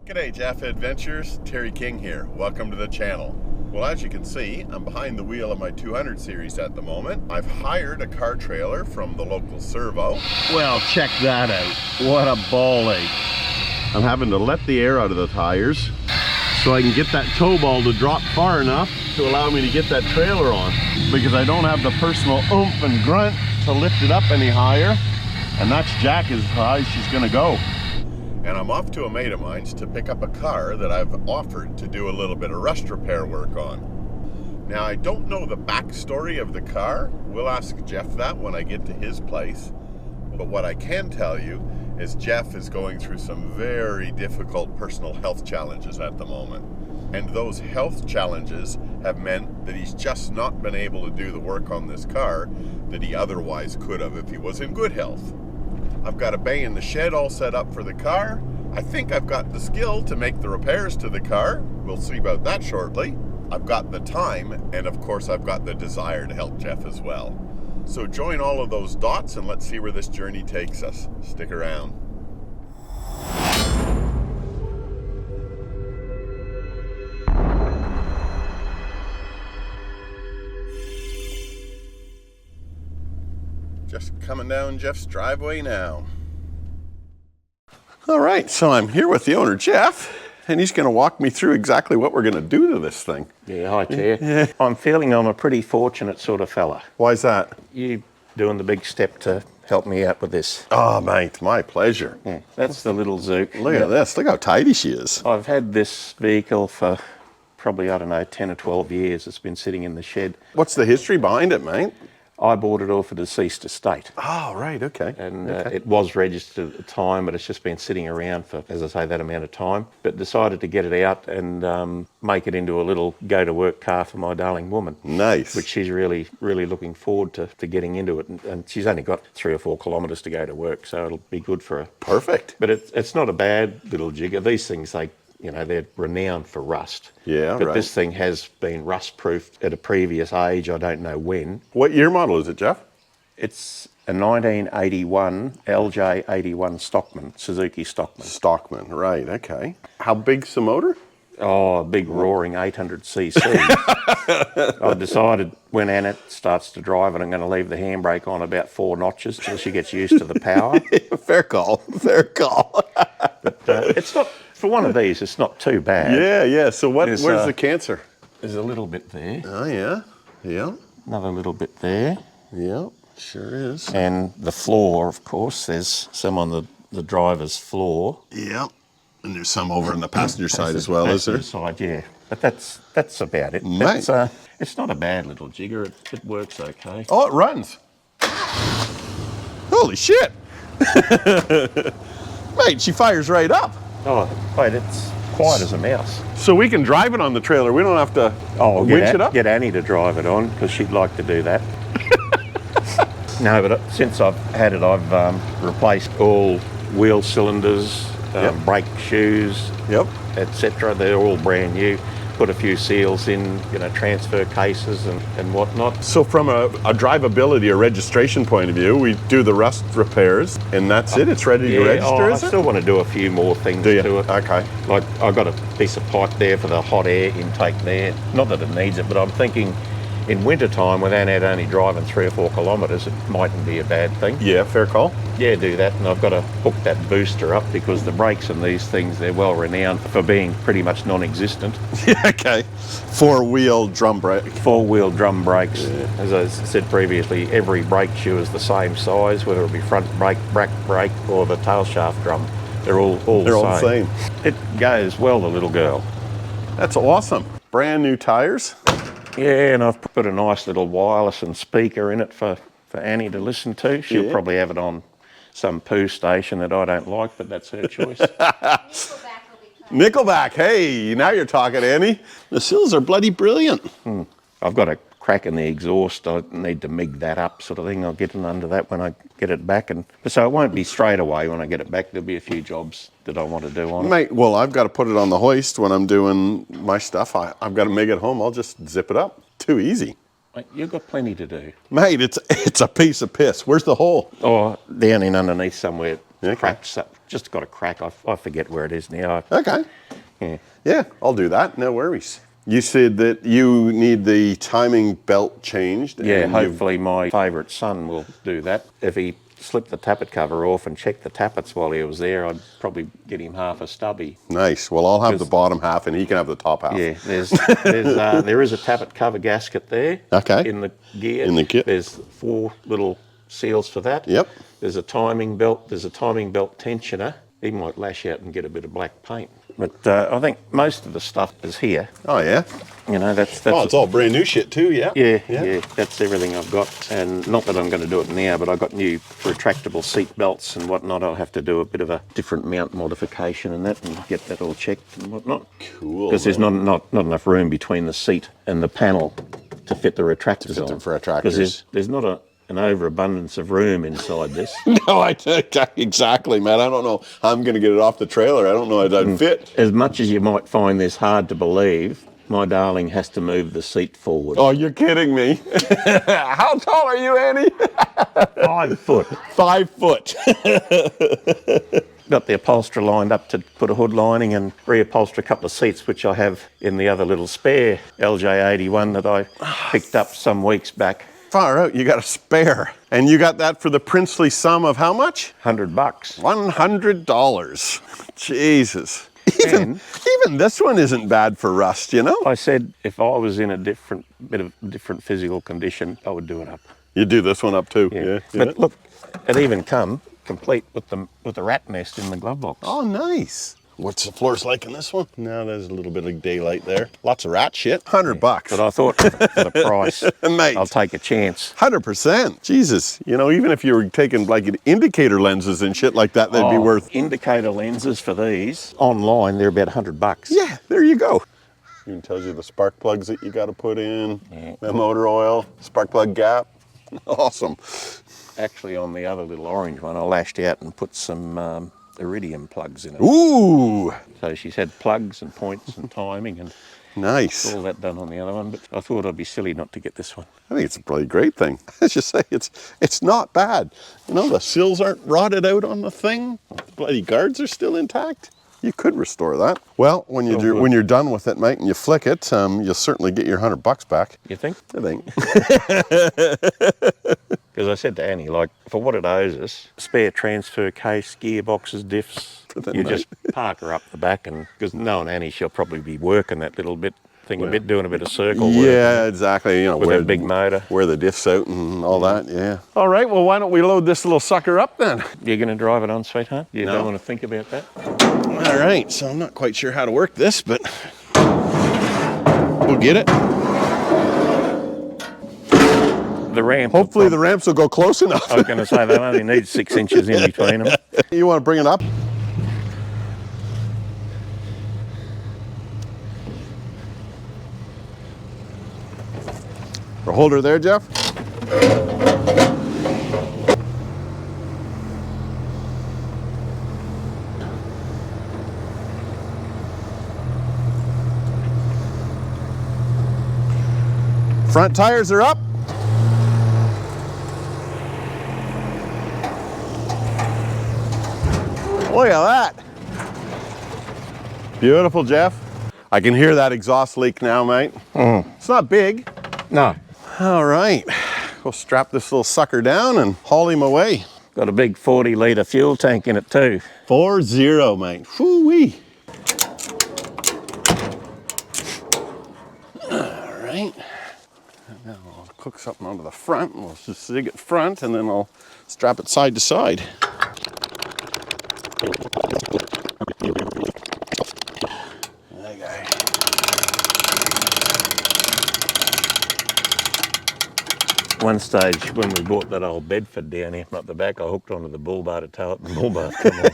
G'day Jafffa Adventures, Terry King here. Welcome to the channel. Well, as you can see, I'm behind the wheel of my 200 series at the moment. I've hired a car trailer from the local servo. Well, check that out. What a ball ache. I'm having to let the air out of the tires so I can get that tow ball to drop far enough to allow me to get that trailer on, because I don't have the personal oomph and grunt to lift it up any higher, and that's Jack as high as she's gonna go. And I'm off to a mate of mine's to pick up a car that I've offered to do a little bit of rust repair work on. Now, I don't know the backstory of the car. We'll ask Jeff that when I get to his place. But what I can tell you is Jeff is going through some very difficult personal health challenges at the moment. And those health challenges have meant that he's just not been able to do the work on this car that he otherwise could have if he was in good health. I've got a bay in the shed all set up for the car. I think I've got the skill to make the repairs to the car. We'll see about that shortly. I've got the time, and of course I've got the desire to help Jeff as well. So join all of those dots and let's see where this journey takes us. Stick around. Just coming down Jeff's driveway now. All right, so I'm here with the owner, Jeff, and he's going to walk me through exactly what we're going to do to this thing. Yeah, hi, Chair. Yeah. I'm feeling I'm a pretty fortunate sort of fella. Why's that? You doing the big step to help me out with this. Oh, mate, my pleasure. Yeah, that's the little Zook. Look at this. Look how tidy she is. I've had this vehicle for probably, I don't know, 10 or 12 years. It's been sitting in the shed. What's the history behind it, mate? I bought it off a deceased estate. Oh, right, okay. And it was registered at the time, but it's just been sitting around for, as I say, that amount of time. But decided to get it out and make it into a little go-to-work car for my darling woman. Nice. Which she's really, really looking forward to getting into it. And she's only got 3 or 4 kilometres to go to work, so it'll be good for her. Perfect. But it's not a bad little jigger. These things, they're renowned for rust. Yeah, but right. This thing has been rust-proofed at a previous age. I don't know when. What year model is it, Jeff? It's a 1981 LJ81 Stockman, Suzuki Stockman. Stockman, right, okay. How big's the motor? Oh, a big roaring 800cc. I've decided when Annette starts to drive it, I'm going to leave the handbrake on about 4 notches till she gets used to the power. Fair call, fair call. But it's not, for one of these, it's not too bad. Yeah. So where's the cancer? There's a little bit there. Oh, yeah. Another little bit there. Yeah, sure is. And the floor, of course, there's some on the driver's floor. Yeah. And there's some over on the passenger side as well, is there? Side, yeah. But that's about it. Mate. It's not a bad little jigger. It works okay. Oh, it runs. Holy shit. Mate, she fires right up. Oh, wait, it's quiet as a mouse. So we can drive it on the trailer. We don't have to winch it up? Get Annie to drive it on, because she'd like to do that. No, but since I've had it, I've replaced all wheel cylinders, brake shoes, etc. They're all brand new. Put a few seals in, transfer cases and whatnot. So from a drivability or registration point of view, we do the rust repairs and that's it? It's ready to register, is it? I still want to do a few more things to it. Okay. Like, I've got a piece of pipe there for the hot air intake there. Not that it needs it, but I'm thinking in winter time, with Annette only driving 3 or 4 kilometres, it mightn't be a bad thing. Yeah, fair call. Yeah, do that, and I've got to hook that booster up because the brakes on these things, they're well renowned for being pretty much non-existent. Yeah, okay. 4-wheel drum brake. 4-wheel drum brakes. Yeah. As I said previously, every brake shoe is the same size, whether it be front brake, back brake, or the tail shaft drum. They're all the same. It goes well, the little girl. That's awesome. Brand new tires. Yeah, and I've put a nice little wireless and speaker in it for Annie to listen to. She'll probably have it on some poo station that I don't like, but that's her choice. Nickelback, hey, now you're talking, Annie. The sills are bloody brilliant. I've got a crack in the exhaust. I need to mig that up, sort of thing. I'll get in under that when I get it back. And so it won't be straight away when I get it back. There'll be a few jobs that I want to do on it. Mate, well, I've got to put it on the hoist when I'm doing my stuff. I've got to mig it home. I'll just zip it up. Too easy. Mate, you've got plenty to do. Mate, it's a piece of piss. Where's the hole? Oh, down in underneath somewhere. Okay. just got a crack. I forget where it is now. Okay. Yeah. Yeah, I'll do that. No worries. You said that you need the timing belt changed. Yeah, and hopefully my favourite son will do that. If he slipped the tappet cover off and checked the tappets while he was there, I'd probably get him half a stubby. Nice. Well, I'll have the bottom half and he can have the top half. Yeah, there is a tappet cover gasket there. Okay. In the gear. In the kit. There's 4 little seals for that. Yep. There's a timing belt. There's a timing belt tensioner. He might lash out and get a bit of black paint. But I think most of the stuff is here. Oh, yeah? You know, that's Oh, it's all brand new shit too, yeah? Yeah, that's everything I've got. And not that I'm going to do it now, but I've got new retractable seat belts and whatnot. I'll have to do a bit of a different mount modification and that, and get that all checked and whatnot. Cool. Because there's not enough room between the seat and the panel to fit the retractors on. For retractors. Because there's not an overabundance of room inside this. No, exactly, man. I don't know. I'm going to get it off the trailer. I don't know if I'd fit. As much as you might find this hard to believe, my darling has to move the seat forward. Oh, you're kidding me. How tall are you, Annie? 5 foot. 5 foot. Got the upholsterer lined up to put a hood lining and reupholster a couple of seats, which I have in the other little spare LJ81 that I picked up some weeks back. Far out, you got a spare. And you got that for the princely sum of how much? $100. $100. Jesus. Even this one isn't bad for rust, you know? I said if I was in a different physical condition, I would do it up. You do this one up too? Yeah. But look, it even come complete with the rat nest in the glove box. Oh, nice. What's the floors like in this one? No, there's a little bit of daylight there. Lots of rat shit. $100. But I thought for the price, mate, I'll take a chance. 100%. Jesus. You know, even if you were taking like indicator lenses and shit like that, they'd be worth. Indicator lenses for these online, they're about $100. Yeah, there you go. It tells you the spark plugs that you got to put in, the motor oil, spark plug gap. Awesome. Actually, on the other little orange one, I lashed out and put some iridium plugs in it. Ooh! So she's had plugs and points and timing and nice. All that done on the other one, but I thought I'd be silly not to get this one. I think it's a really great thing. As you say, it's not bad. You know, the sills aren't rotted out on the thing. The bloody guards are still intact. You could restore that. Well, when you're done with it, mate, and you flick it, you'll certainly get your $100 back. You think? I think. Because I said to Annie, like, for what it owes us, spare transfer case, gearboxes, diffs, you just park her up the back, and because knowing Annie, she'll probably be working that little bit thing a bit, doing a bit of circle work. Yeah, exactly. You know, with that big motor. Where the diff's out and all that, yeah. All right, well, why don't we load this little sucker up then? You're going to drive it on, sweetheart? You don't want to think about that? All right, so I'm not quite sure how to work this, but we'll get it. The ramp. Hopefully the ramps will go close enough. I was going to say, they only need 6 inches in between them. You want to bring it up? Hold her there, Jeff. Front tires are up. Look at that. Beautiful, Jeff. I can hear that exhaust leak now, mate. It's not big. No. All right, we'll strap this little sucker down and haul him away. Got a big 40-litre fuel tank in it too. 4-0, mate. Whoo-wee. All right. Now I'll hook something onto the front, and we'll just zig it front, and then I'll strap it side to side. Okay. One stage when we bought that old Bedford down here from up the back, I hooked onto the bull bar to tow it, and the bull bar come on.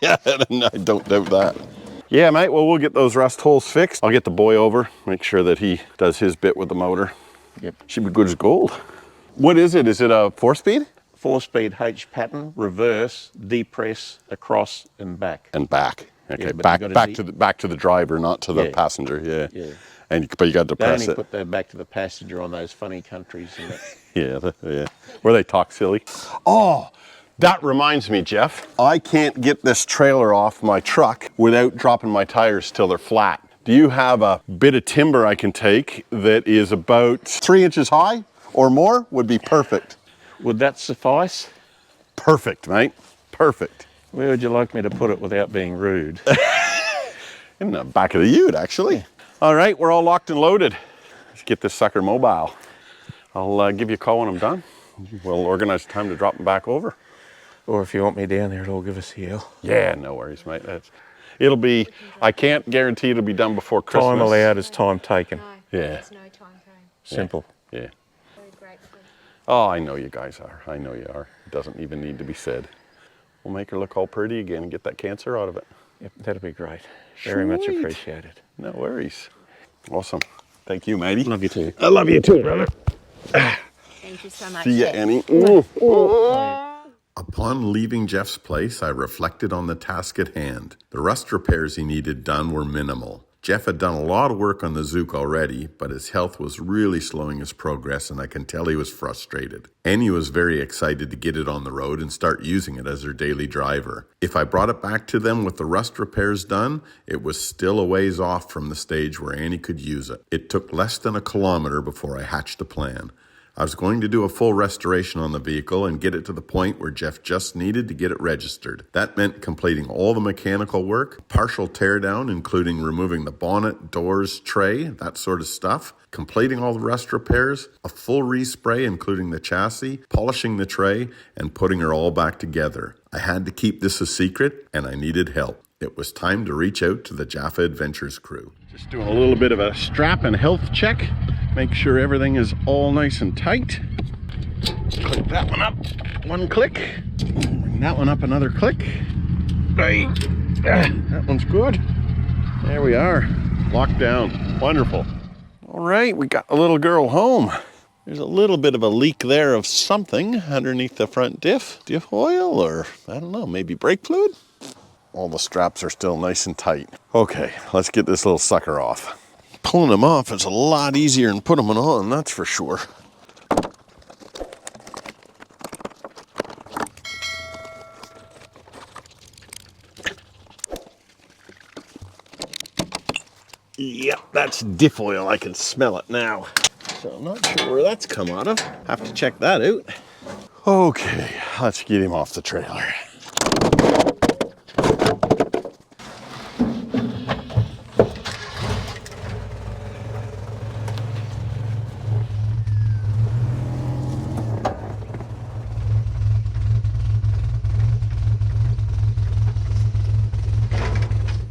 Yeah, I don't doubt that. Yeah, mate, well, we'll get those rust holes fixed. I'll get the boy over, make sure that he does his bit with the motor. Yep. Should be good as gold. What is it? Is it a 4-speed? 4-speed H pattern, reverse, depress, across, and back. And back. Okay, Yeah, back to the driver, not to the passenger. Yeah. Yeah. But you got to They press only it. put that back to the passenger on those funny countries. And that. Yeah, yeah. Where they talk silly. Oh, That reminds me, Jeff, I can't get this trailer off my truck without dropping my tires till they're flat. Do you have a bit of timber I can take that is about 3 inches high or more? Would be perfect. Would that suffice? Perfect, mate. Perfect. Where would you like me to put it without being rude? In the back of the ute, actually. Yeah. All right, we're all locked and loaded. Let's get this sucker mobile. I'll give you a call when I'm done. We'll organize time to drop them back over. Or if you want me down there, it'll give us a yell. Yeah, no worries, mate. It'll be, I can't guarantee it'll be done before Christmas. Time allowed is time taken. No, yeah. There's no time frame. Simple. Yeah. Very grateful. Oh, I know you guys are. I know you are. It doesn't even need to be said. We'll make her look all pretty again and get that cancer out of it. Yep, that'll be great. Very much appreciated. No worries. Awesome. Thank you, matey. Love you too. I love you too, brother. Thank you so much. See ya, Annie. Upon leaving Jeff's place, I reflected on the task at hand. The rust repairs he needed done were minimal. Jeff had done a lot of work on the Zook already, but his health was really slowing his progress, and I can tell he was frustrated. Annie was very excited to get it on the road and start using it as her daily driver. If I brought it back to them with the rust repairs done, it was still a ways off from the stage where Annie could use it. It took less than 1 kilometer before I hatched a plan. I was going to do a full restoration on the vehicle and get it to the point where Jeff just needed to get it registered. That meant completing all the mechanical work, partial teardown, including removing the bonnet, doors, tray, that sort of stuff, completing all the rust repairs, a full respray including the chassis, polishing the tray, and putting her all back together. I had to keep this a secret, and I needed help. It was time to reach out to the Jafffa Adventures crew. Just doing a little bit of a strap and health check. Make sure everything is all nice and tight. Click that one up, 1 click. Bring that one up another click. Right. That one's good. There we are, locked down, wonderful. All right, we got the little girl home. There's a little bit of a leak there of something underneath the front diff oil, or I don't know, maybe brake fluid? All the straps are still nice and tight. Okay, let's get this little sucker off. Pulling them off is a lot easier than putting them on, that's for sure. Yep, that's diff oil. I can smell it now. So I'm not sure where that's come out of. Have to check that out. Okay, let's get him off the trailer.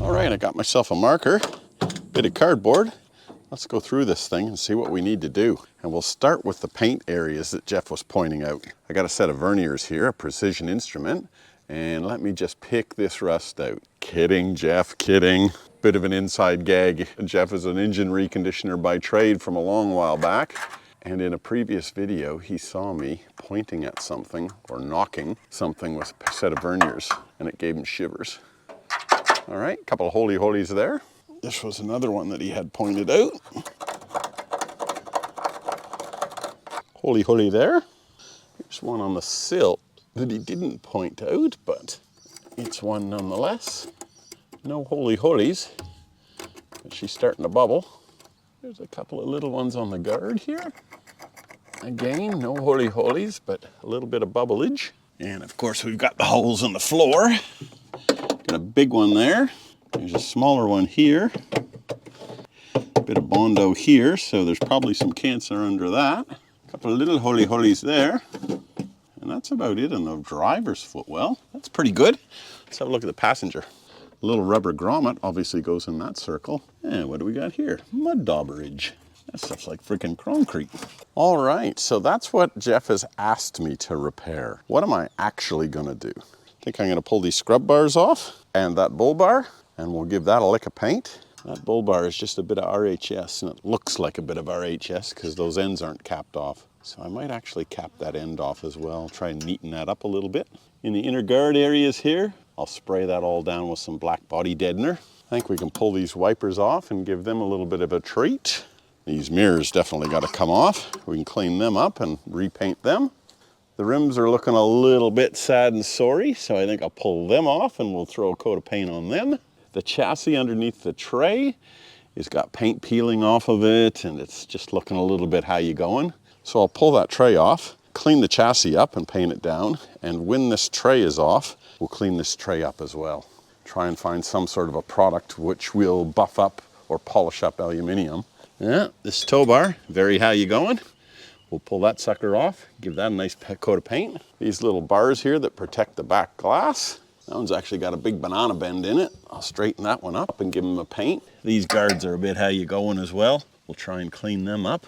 All right, I got myself a marker, bit of cardboard. Let's go through this thing and see what we need to do. And we'll start with the paint areas that Jeff was pointing out. I got a set of verniers here, a precision instrument, and let me just pick this rust out. Kidding, Jeff, kidding. Bit of an inside gag. Jeff is an engine reconditioner by trade from a long while back. And in a previous video, he saw me pointing at something or knocking something with a set of verniers, and it gave him shivers. All right, a couple of holy-holies there. This was another one that he had pointed out. Holy there. Here's one on the sill that he didn't point out, but it's one nonetheless. No holy-holies, but she's starting to bubble. There's a couple of little ones on the guard here. Again, no holy-holies, but a little bit of bubbleage. And of course, we've got the holes in the floor. Got a big one there. There's a smaller one here. A bit of Bondo here, so there's probably some cancer under that. A couple of little holy-holies there. And that's about it on the driver's footwell. That's pretty good. Let's have a look at the passenger. A little rubber grommet obviously goes in that circle. And what do we got here? Mud dauberage. That stuff's like freaking concrete. All right, so that's what Jeff has asked me to repair. What am I actually gonna do? I think I'm gonna pull these scrub bars off and that bull bar, and we'll give that a lick of paint. That bull bar is just a bit of RHS, and it looks like a bit of RHS because those ends aren't capped off. So I might actually cap that end off as well, try and neaten that up a little bit. In the inner guard areas here, I'll spray that all down with some black body deadener. I think we can pull these wipers off and give them a little bit of a treat. These mirrors definitely got to come off. We can clean them up and repaint them. The rims are looking a little bit sad and sorry, so I think I'll pull them off and we'll throw a coat of paint on them. The chassis underneath the tray has got paint peeling off of it, and it's just looking a little bit how you going. So I'll pull that tray off, clean the chassis up and paint it down, and when this tray is off, we'll clean this tray up as well. Try and find some sort of a product which will buff up or polish up aluminium. Yeah, this tow bar, very how you going. We'll pull that sucker off, give that a nice coat of paint. These little bars here that protect the back glass. That one's actually got a big banana bend in it. I'll straighten that one up and give them a paint. These guards are a bit how you going as well. We'll try and clean them up.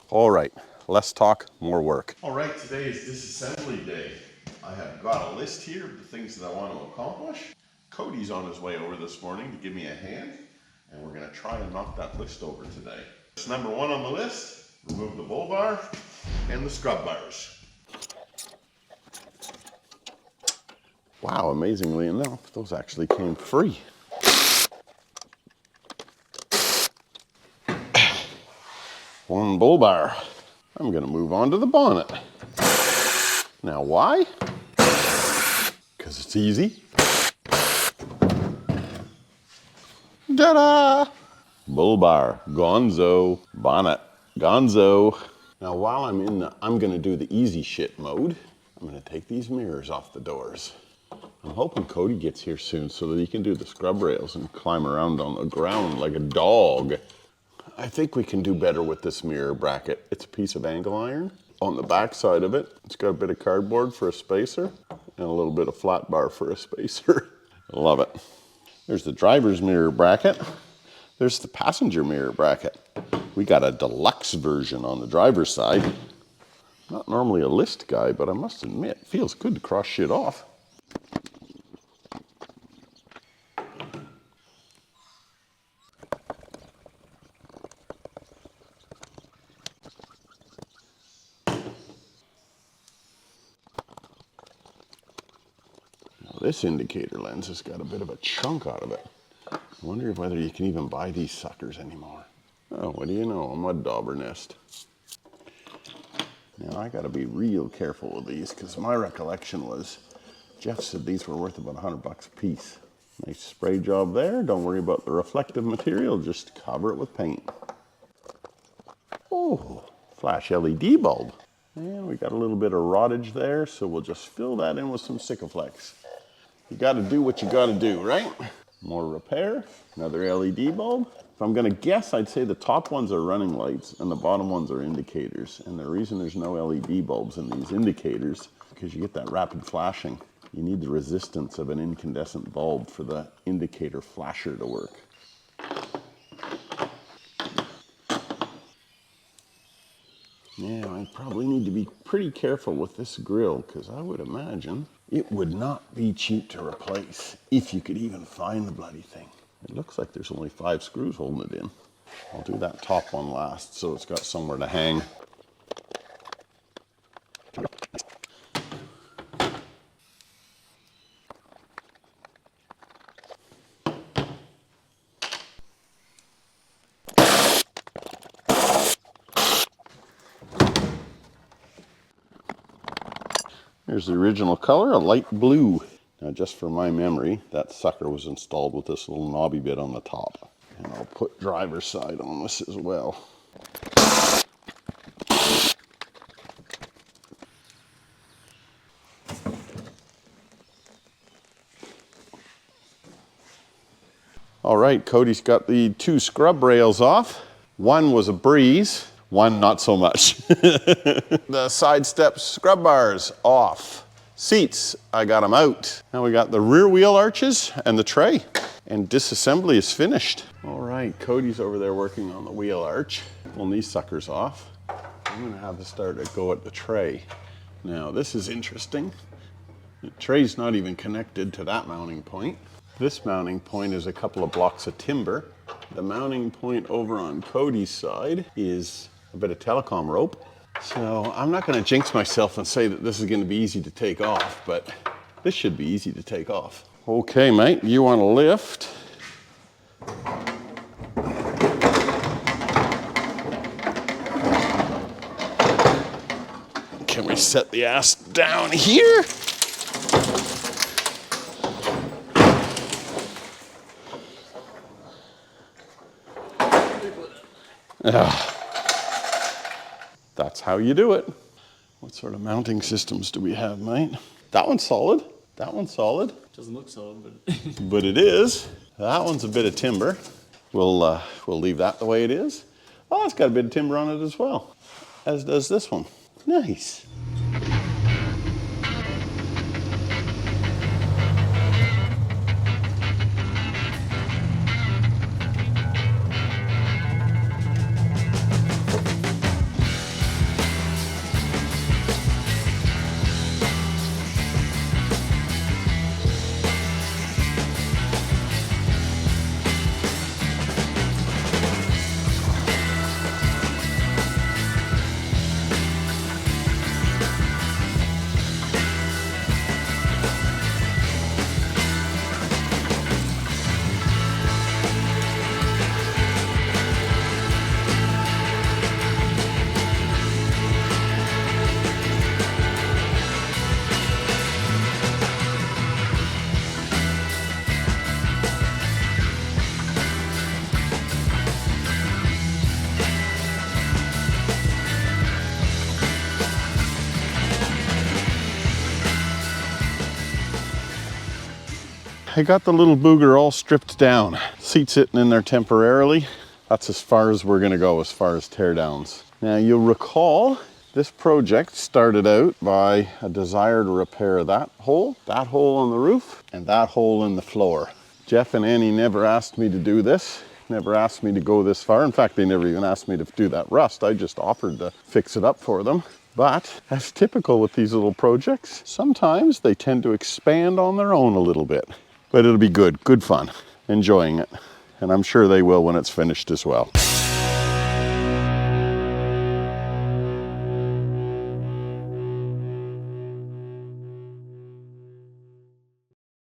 All right, less talk, more work. All right, today is disassembly day. I have got a list here of the things that I want to accomplish. Cody's on his way over this morning to give me a hand, and we're going to try and knock that list over today. Number 1 on the list, remove the bull bar and the scrub bars. Wow, amazingly enough, those actually came free. One bull bar. I'm going to move on to the bonnet. Now why? Because it's easy. Ta-da! Bull bar, gonzo, bonnet, gonzo. Now while I'm in the I'm gonna do the easy shit mode, I'm gonna take these mirrors off the doors. I'm hoping Cody gets here soon so that he can do the scrub rails and climb around on the ground like a dog. I think we can do better with this mirror bracket. It's a piece of angle iron. On the back side of it, it's got a bit of cardboard for a spacer and a little bit of flat bar for a spacer. I love it. There's the driver's mirror bracket. There's the passenger mirror bracket. We got a deluxe version on the driver's side. Not normally a list guy, but I must admit, it feels good to cross shit off. This indicator lens has got a bit of a chunk out of it. I wonder whether you can even buy these suckers anymore. Oh, what do you know, a mud dauber nest. Now I gotta be real careful with these because my recollection was Jeff said these were worth about $100 a piece. Nice spray job there. Don't worry about the reflective material, just cover it with paint. Oh, flash LED bulb. And we got a little bit of rottage there, so we'll just fill that in with some Sikaflex. You gotta do what you gotta do, right? More repair, another LED bulb. If I'm gonna guess, I'd say the top ones are running lights and the bottom ones are indicators. And the reason there's no LED bulbs in these indicators, because you get that rapid flashing. You need the resistance of an incandescent bulb for the indicator flasher to work. Yeah, I probably need to be pretty careful with this grill because I would imagine it would not be cheap to replace if you could even find the bloody thing. It looks like there's only 5 screws holding it in. I'll do that top one last so it's got somewhere to hang. Here's the original color, a light blue. Now just for my memory, that sucker was installed with this little knobby bit on the top. And I'll put driver's side on this as well. All right, Cody's got the 2 scrub rails off. One was a breeze. One, not so much. The side steps, scrub bars, off. Seats, I got them out. Now we got the rear wheel arches and the tray. And disassembly is finished. All right, Cody's over there working on the wheel arch. Pulling these suckers off. I'm gonna have to start a go at the tray. Now this is interesting. The tray's not even connected to that mounting point. This mounting point is a couple of blocks of timber. The mounting point over on Cody's side is a bit of telecom rope. So I'm not gonna jinx myself and say that this is gonna be easy to take off, but this should be easy to take off. Okay, mate, you wanna lift set the ass down here. That's how you do it. What sort of mounting systems do we have, mate? That one's solid. That one's solid. Doesn't look solid, but but it is. That one's a bit of timber. We'll leave that the way it is. Oh, it's got a bit of timber on it as well, as does this one. Nice. I got the little booger all stripped down. Seat sitting in there temporarily. That's as far as we're gonna go as far as teardowns. Now you'll recall this project started out by a desire to repair that hole on the roof, and that hole in the floor. Jeff and Annie never asked me to do this, never asked me to go this far. In fact, they never even asked me to do that rust. I just offered to fix it up for them. But as typical with these little projects, sometimes they tend to expand on their own a little bit. But it'll be good fun, enjoying it. And I'm sure they will when it's finished as well.